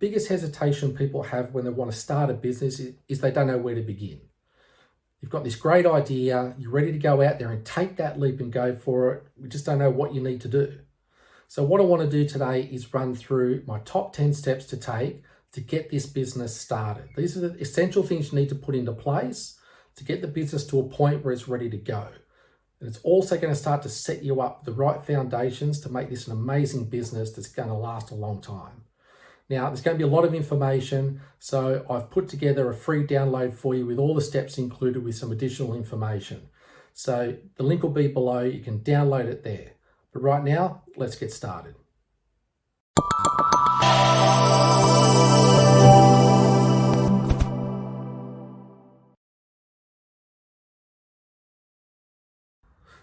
biggest hesitation people have when they want to start a business is they don't know where to begin. You've got this great idea, you're ready to go out there and take that leap and go for it. We just don't know what you need to do. So what I want to do today is run through my top 10 steps to take to get this business started. These are the essential things you need to put into place to get the business to a point where it's ready to go. And it's also going to start to set you up the right foundations to make this an amazing business that's going to last a long time. Now, there's going to be a lot of information, so I've put together a free download for you with all the steps included with some additional information. So the link will be below, you can download it there. But right now, let's get started.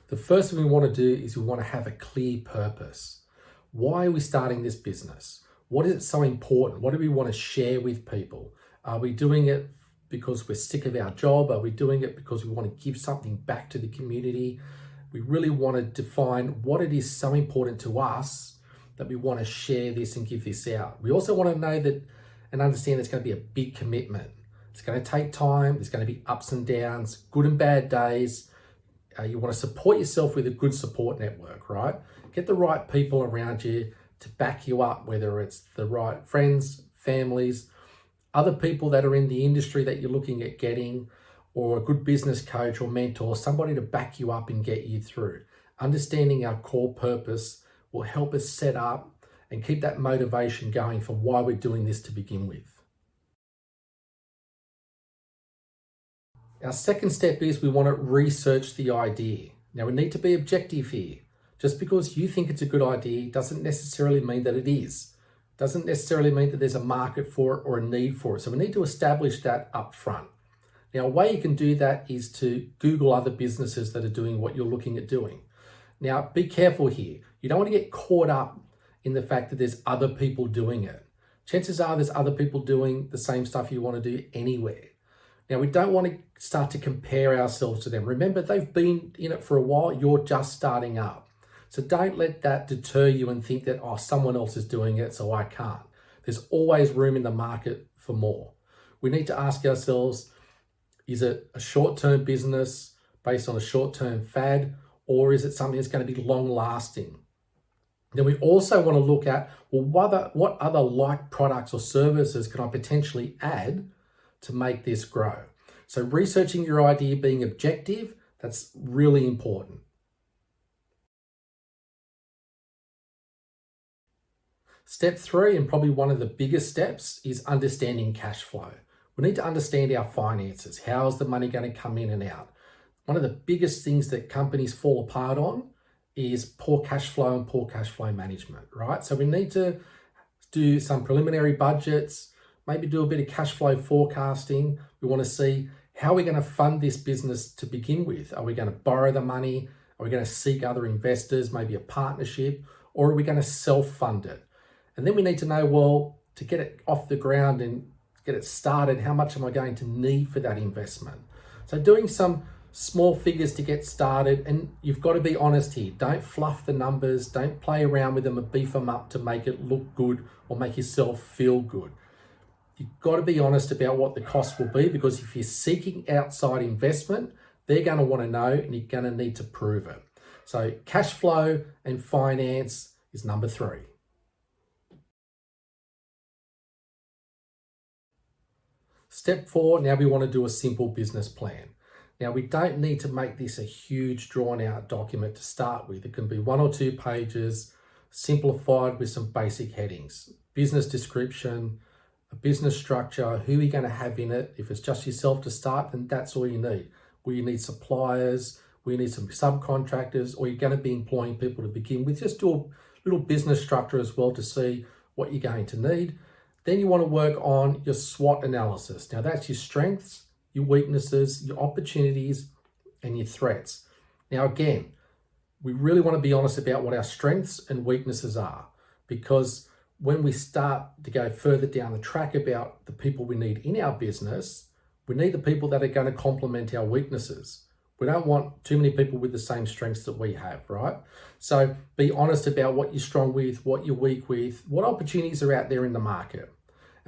The first thing we want to do is we want to have a clear purpose. Why are we starting this business? What is it so important? What do we want to share with people? Are we doing it because we're sick of our job? Are we doing it because we want to give something back to the community? We really want to define what it is so important to us that we want to share this and give this out. We also want to know that and understand it's going to be a big commitment. It's going to take time. There's going to be ups and downs, good and bad days. You want to support yourself with a good support network, right? Get the right people around you to back you up, whether it's the right friends, families, other people that are in the industry that you're looking at getting, or a good business coach or mentor, somebody to back you up and get you through. Understanding our core purpose will help us set up and keep that motivation going for why we're doing this to begin with. Our second step is we want to research the idea. Now, we need to be objective here. Just because you think it's a good idea doesn't necessarily mean that it is. Doesn't necessarily mean that there's a market for it or a need for it. So we need to establish that up front. Now, a way you can do that is to Google other businesses that are doing what you're looking at doing. Now, be careful here. You don't want to get caught up in the fact that there's other people doing it. Chances are there's other people doing the same stuff you want to do anywhere. Now, we don't want to start to compare ourselves to them. Remember, they've been in it for a while. You're just starting up. So don't let that deter you and think that, oh, someone else is doing it, so I can't. There's always room in the market for more. We need to ask ourselves, is it a short-term business based on a short-term fad, or is it something that's going to be long-lasting? Then we also want to look at, well, what other like products or services can I potentially add to make this grow? So researching your idea, being objective, that's really important. Step 3, and probably one of the biggest steps, is understanding cash flow. We need to understand our finances. How is the money going to come in and out? One of the biggest things that companies fall apart on is poor cash flow and poor cash flow management, right? So we need to do some preliminary budgets, maybe do a bit of cash flow forecasting. We want to see how we're going to fund this business to begin with. Are we going to borrow the money? Are we going to seek other investors, maybe a partnership, or are we going to self-fund it? And then we need to know, well, to get it off the ground and get it started, how much am I going to need for that investment? So doing some small figures to get started, and you've got to be honest here. Don't fluff the numbers, don't play around with them and beef them up to make it look good or make yourself feel good. You've got to be honest about what the cost will be, because if you're seeking outside investment, they're going to want to know and you're going to need to prove it. So cash flow and finance is number 3. Step 4, now we want to do a simple business plan. Now, we don't need to make this a huge drawn out document to start with. It can be 1 or 2 pages, simplified with some basic headings. Business description, a business structure, who you're going to have in it. If it's just yourself to start, then that's all you need. Will you need suppliers? Will you need some subcontractors? Or you're going to be employing people to begin with? Just do a little business structure as well to see what you're going to need. Then you want to work on your SWOT analysis. Now, that's your strengths, your weaknesses, your opportunities, and your threats. Now, again, we really want to be honest about what our strengths and weaknesses are, because when we start to go further down the track about the people we need in our business, we need the people that are going to complement our weaknesses. We don't want too many people with the same strengths that we have, right? So be honest about what you're strong with, what you're weak with, what opportunities are out there in the market.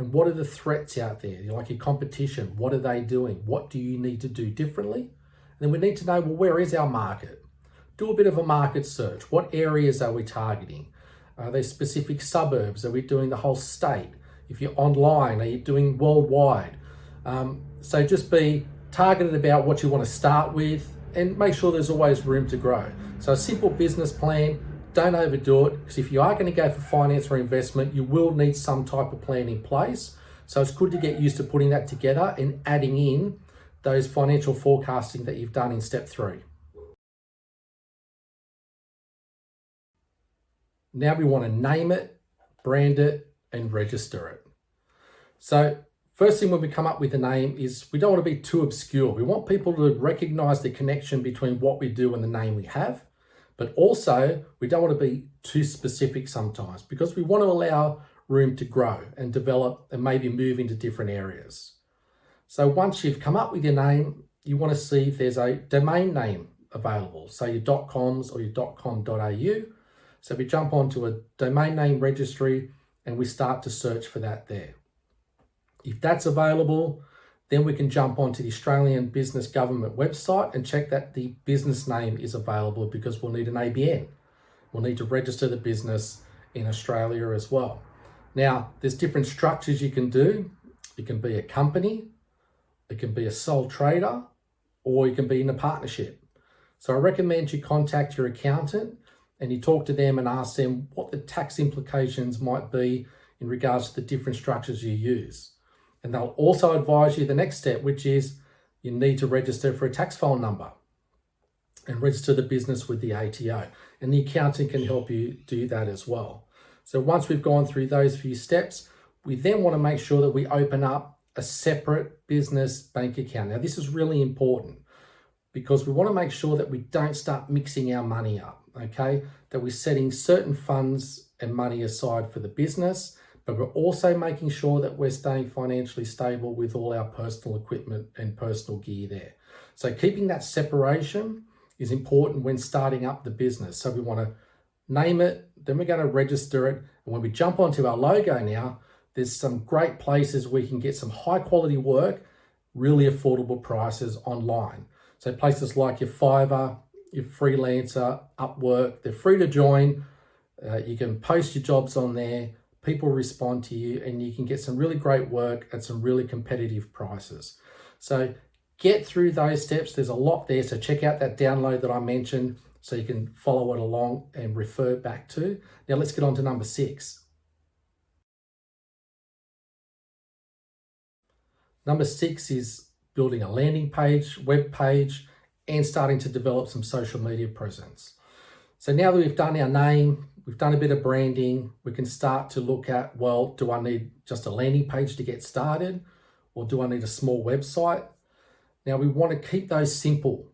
And what are the threats out there? Like your competition, what are they doing? What do you need to do differently? And then we need to know, well, where is our market? Do a bit of a market search. What areas are we targeting? Are there specific suburbs? Are we doing the whole state? If you're online, are you doing worldwide? So just be targeted about what you want to start with and make sure there's always room to grow. So a simple business plan, don't overdo it, because if you are going to go for finance or investment, you will need some type of plan in place. So it's good to get used to putting that together and adding in those financial forecasting that you've done in step 3. Now we want to name it, brand it, and register it. So first thing when we come up with a name is we don't want to be too obscure. We want people to recognize the connection between what we do and the name we have. But also, we don't want to be too specific sometimes, because we want to allow room to grow and develop and maybe move into different areas. So once you've come up with your name, you want to see if there's a domain name available, so your .coms or your .com.au. So we jump onto a domain name registry and we start to search for that there. If that's available, then we can jump onto the Australian Business Government website and check that the business name is available, because we'll need an ABN. We'll need to register the business in Australia as well. Now, there's different structures you can do. It can be a company, it can be a sole trader, or you can be in a partnership. So I recommend you contact your accountant and you talk to them and ask them what the tax implications might be in regards to the different structures you use. And they'll also advise you the next step, which is you need to register for a tax file number and register the business with the ATO. And the accountant can help you do that as well. So once we've gone through those few steps, we then want to make sure that we open up a separate business bank account. Now, this is really important because we want to make sure that we don't start mixing our money up, okay? That we're setting certain funds and money aside for the business, but we're also making sure that we're staying financially stable with all our personal equipment and personal gear there. So keeping that separation is important when starting up the business. So we want to name it, then we're going to register it. And when we jump onto our logo now, there's some great places we can get some high quality work, really affordable prices online. So places like your Fiverr, your Freelancer, Upwork, they're free to join. You can post your jobs on there. People respond to you and you can get some really great work at some really competitive prices. So get through those steps. There's a lot there. So check out that download that I mentioned so you can follow it along and refer back to. Now let's get on to number 6. Number 6 is building a landing page, web page, and starting to develop some social media presence. So now that we've done our name, we've done a bit of branding, we can start to look at, well, do I need just a landing page to get started? Or do I need a small website? Now we want to keep those simple.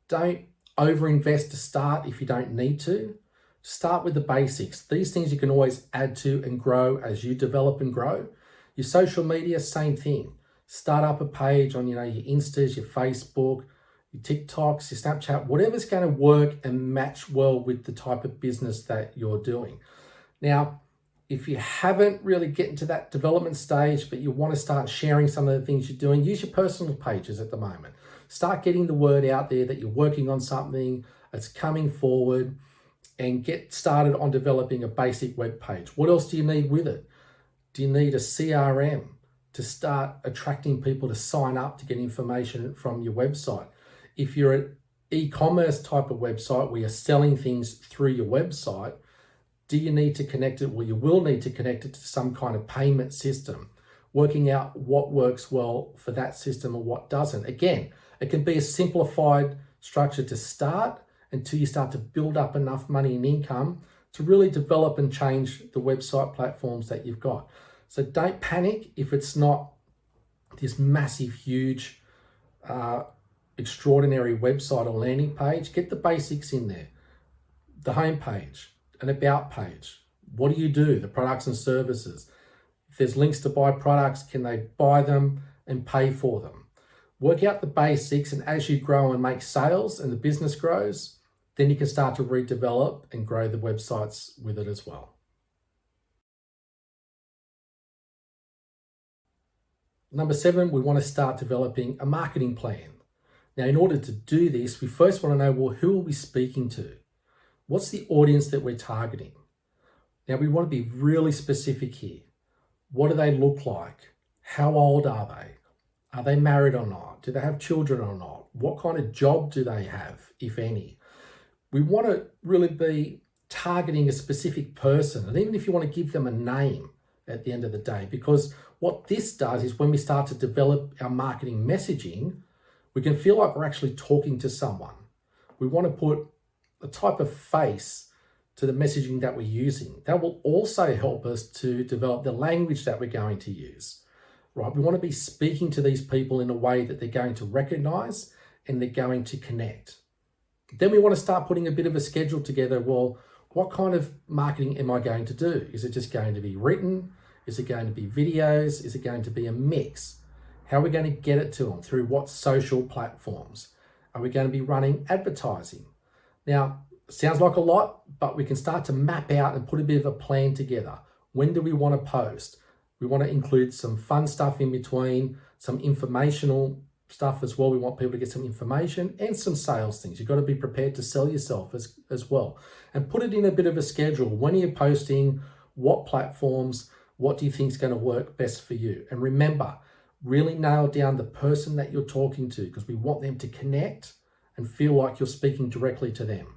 Don't overinvest to start if you don't need to. Start with the basics. These things you can always add to and grow as you develop and grow. Your social media, same thing. Start up a page on, your Instas, your Facebook, your TikToks, your Snapchat, whatever's going to work and match well with the type of business that you're doing. Now, if you haven't really gotten to that development stage, but you want to start sharing some of the things you're doing, use your personal pages at the moment. Start getting the word out there that you're working on something, it's coming forward, and get started on developing a basic web page. What else do you need with it? Do you need a CRM to start attracting people to sign up to get information from your website? If you're an e-commerce type of website where you're selling things through your website, do you need to connect it? Well, you will need to connect it to some kind of payment system, working out what works well for that system and what doesn't. Again, it can be a simplified structure to start until you start to build up enough money and income to really develop and change the website platforms that you've got. So don't panic if it's not this massive, huge, extraordinary website or landing page. Get the basics in there. The home page, an about page. What do you do? The products and services. If there's links to buy products, can they buy them and pay for them? Work out the basics, and as you grow and make sales and the business grows, then you can start to redevelop and grow the websites with it as well. Number 7, we want to start developing a marketing plan. Now, in order to do this, we first want to know, well, who are we speaking to? What's the audience that we're targeting? Now, we want to be really specific here. What do they look like? How old are they? Are they married or not? Do they have children or not? What kind of job do they have, if any? We want to really be targeting a specific person, and even if you want to give them a name at the end of the day, because what this does is when we start to develop our marketing messaging, we can feel like we're actually talking to someone. We want to put a type of face to the messaging that we're using. That will also help us to develop the language that we're going to use, right? We want to be speaking to these people in a way that they're going to recognize and they're going to connect. Then we want to start putting a bit of a schedule together. Well, what kind of marketing am I going to do? Is it just going to be written? Is it going to be videos? Is it going to be a mix? How are we going to get it to them? Through what social platforms? Are we going to be running advertising? Now, sounds like a lot, but we can start to map out and put a bit of a plan together. When do we want to post? We want to include some fun stuff in between, some informational stuff as well. We want people to get some information and some sales things. You've got to be prepared to sell yourself as well. And put it in a bit of a schedule. When are you posting? What platforms? What do you think is going to work best for you? And remember, really nail down the person that you're talking to, because we want them to connect and feel like you're speaking directly to them.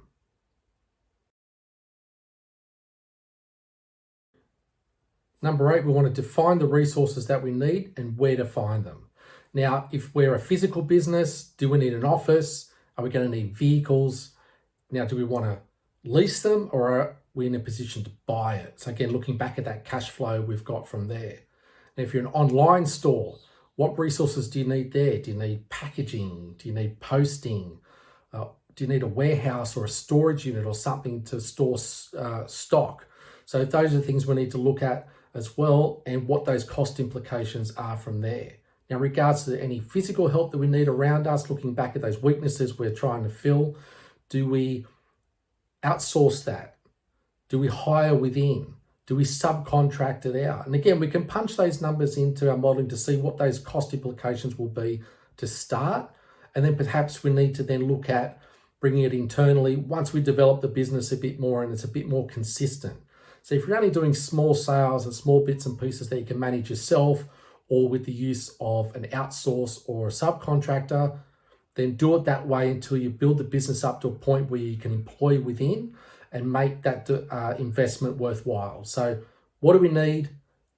Number 8, we want to define the resources that we need and where to find them. Now, if we're a physical business, do we need an office? Are we going to need vehicles? Now, do we want to lease them, or are we in a position to buy it? So again, looking back at that cash flow we've got from there. Now, if you're an online store, what resources do you need there? Do you need packaging? Do you need posting? Do you need a warehouse or a storage unit or something to store stock? So those are things we need to look at as well, and what those cost implications are from there. Now, in regards to any physical help that we need around us, looking back at those weaknesses we're trying to fill, do we outsource that? Do we hire within? Do we subcontract it out? And again, we can punch those numbers into our modeling to see what those cost implications will be to start. And then perhaps we need to then look at bringing it internally once we develop the business a bit more and it's a bit more consistent. So if you're only doing small sales and small bits and pieces that you can manage yourself, or with the use of an outsource or a subcontractor, then do it that way until you build the business up to a point where you can employ within and make that investment worthwhile. So what do we need?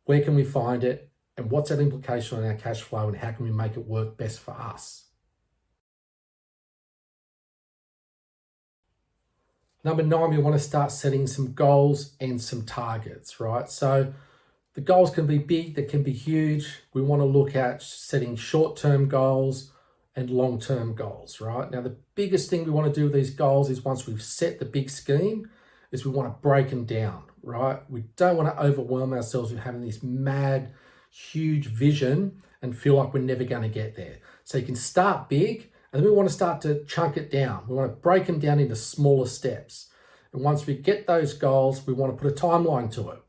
Where can we find it? And what's that implication on our cash flow, and how can we make it work best for us? Number 9, we want to start setting some goals and some targets, right? So the goals can be big, they can be huge. We want to look at setting short-term goals and long-term goals, right? Now, the biggest thing we want to do with these goals is, once we've set the big scheme, is we want to break them down, right? We don't want to overwhelm ourselves with having this mad, huge vision and feel like we're never going to get there. So you can start big, and then we want to start to chunk it down. We want to break them down into smaller steps. And once we get those goals, we want to put a timeline to it,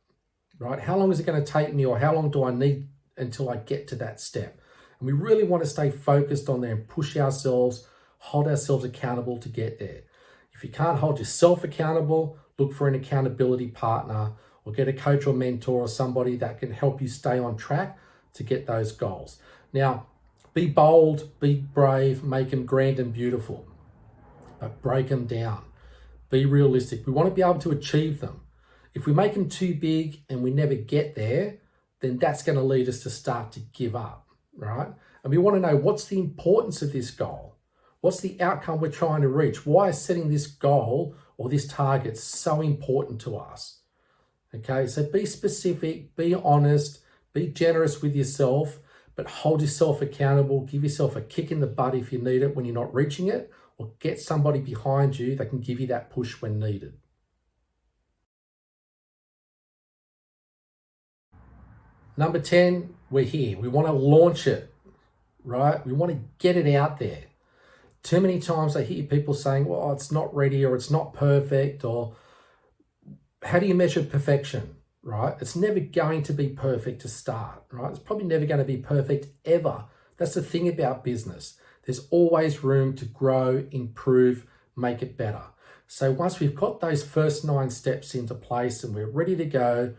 right? How long is it going to take me, or how long do I need until I get to that step? And we really want to stay focused on there and push ourselves, hold ourselves accountable to get there. If you can't hold yourself accountable, look for an accountability partner, or get a coach or mentor or somebody that can help you stay on track to get those goals. Now, be bold, be brave, make them grand and beautiful, but break them down. Be realistic. We want to be able to achieve them. If we make them too big and we never get there, then that's going to lead us to start to give up, right? And we want to know, what's the importance of this goal? What's the outcome we're trying to reach? Why is setting this goal or this target so important to us? Okay, so be specific, be honest, be generous with yourself, but hold yourself accountable. Give yourself a kick in the butt if you need it when you're not reaching it, or get somebody behind you that can give you that push when needed. Number 10, we're here. We want to launch it, right? We want to get it out there. Too many times I hear people saying, well, it's not ready, or it's not perfect, or how do you measure perfection, right? It's never going to be perfect to start, right? It's probably never going to be perfect ever. That's the thing about business. There's always room to grow, improve, make it better. So once we've got those first 9 steps into place and we're ready to go,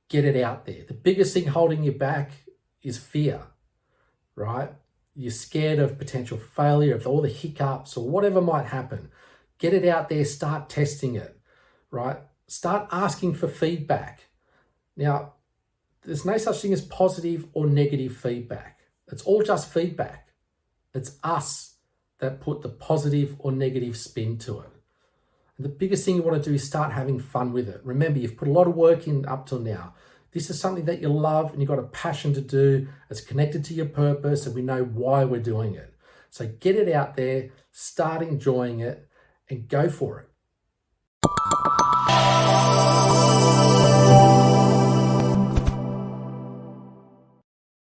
get it out there. The biggest thing holding you back is fear, right? You're scared of potential failure, of all the hiccups or whatever might happen. Get it out there, start testing it, right? Start asking for feedback. Now, there's no such thing as positive or negative feedback. It's all just feedback. It's us that put the positive or negative spin to it. And the biggest thing you want to do is start having fun with it. Remember, you've put a lot of work in up till now. This is something that you love and you've got a passion to do. It's connected to your purpose and we know why we're doing it. So get it out there, start enjoying it and go for it.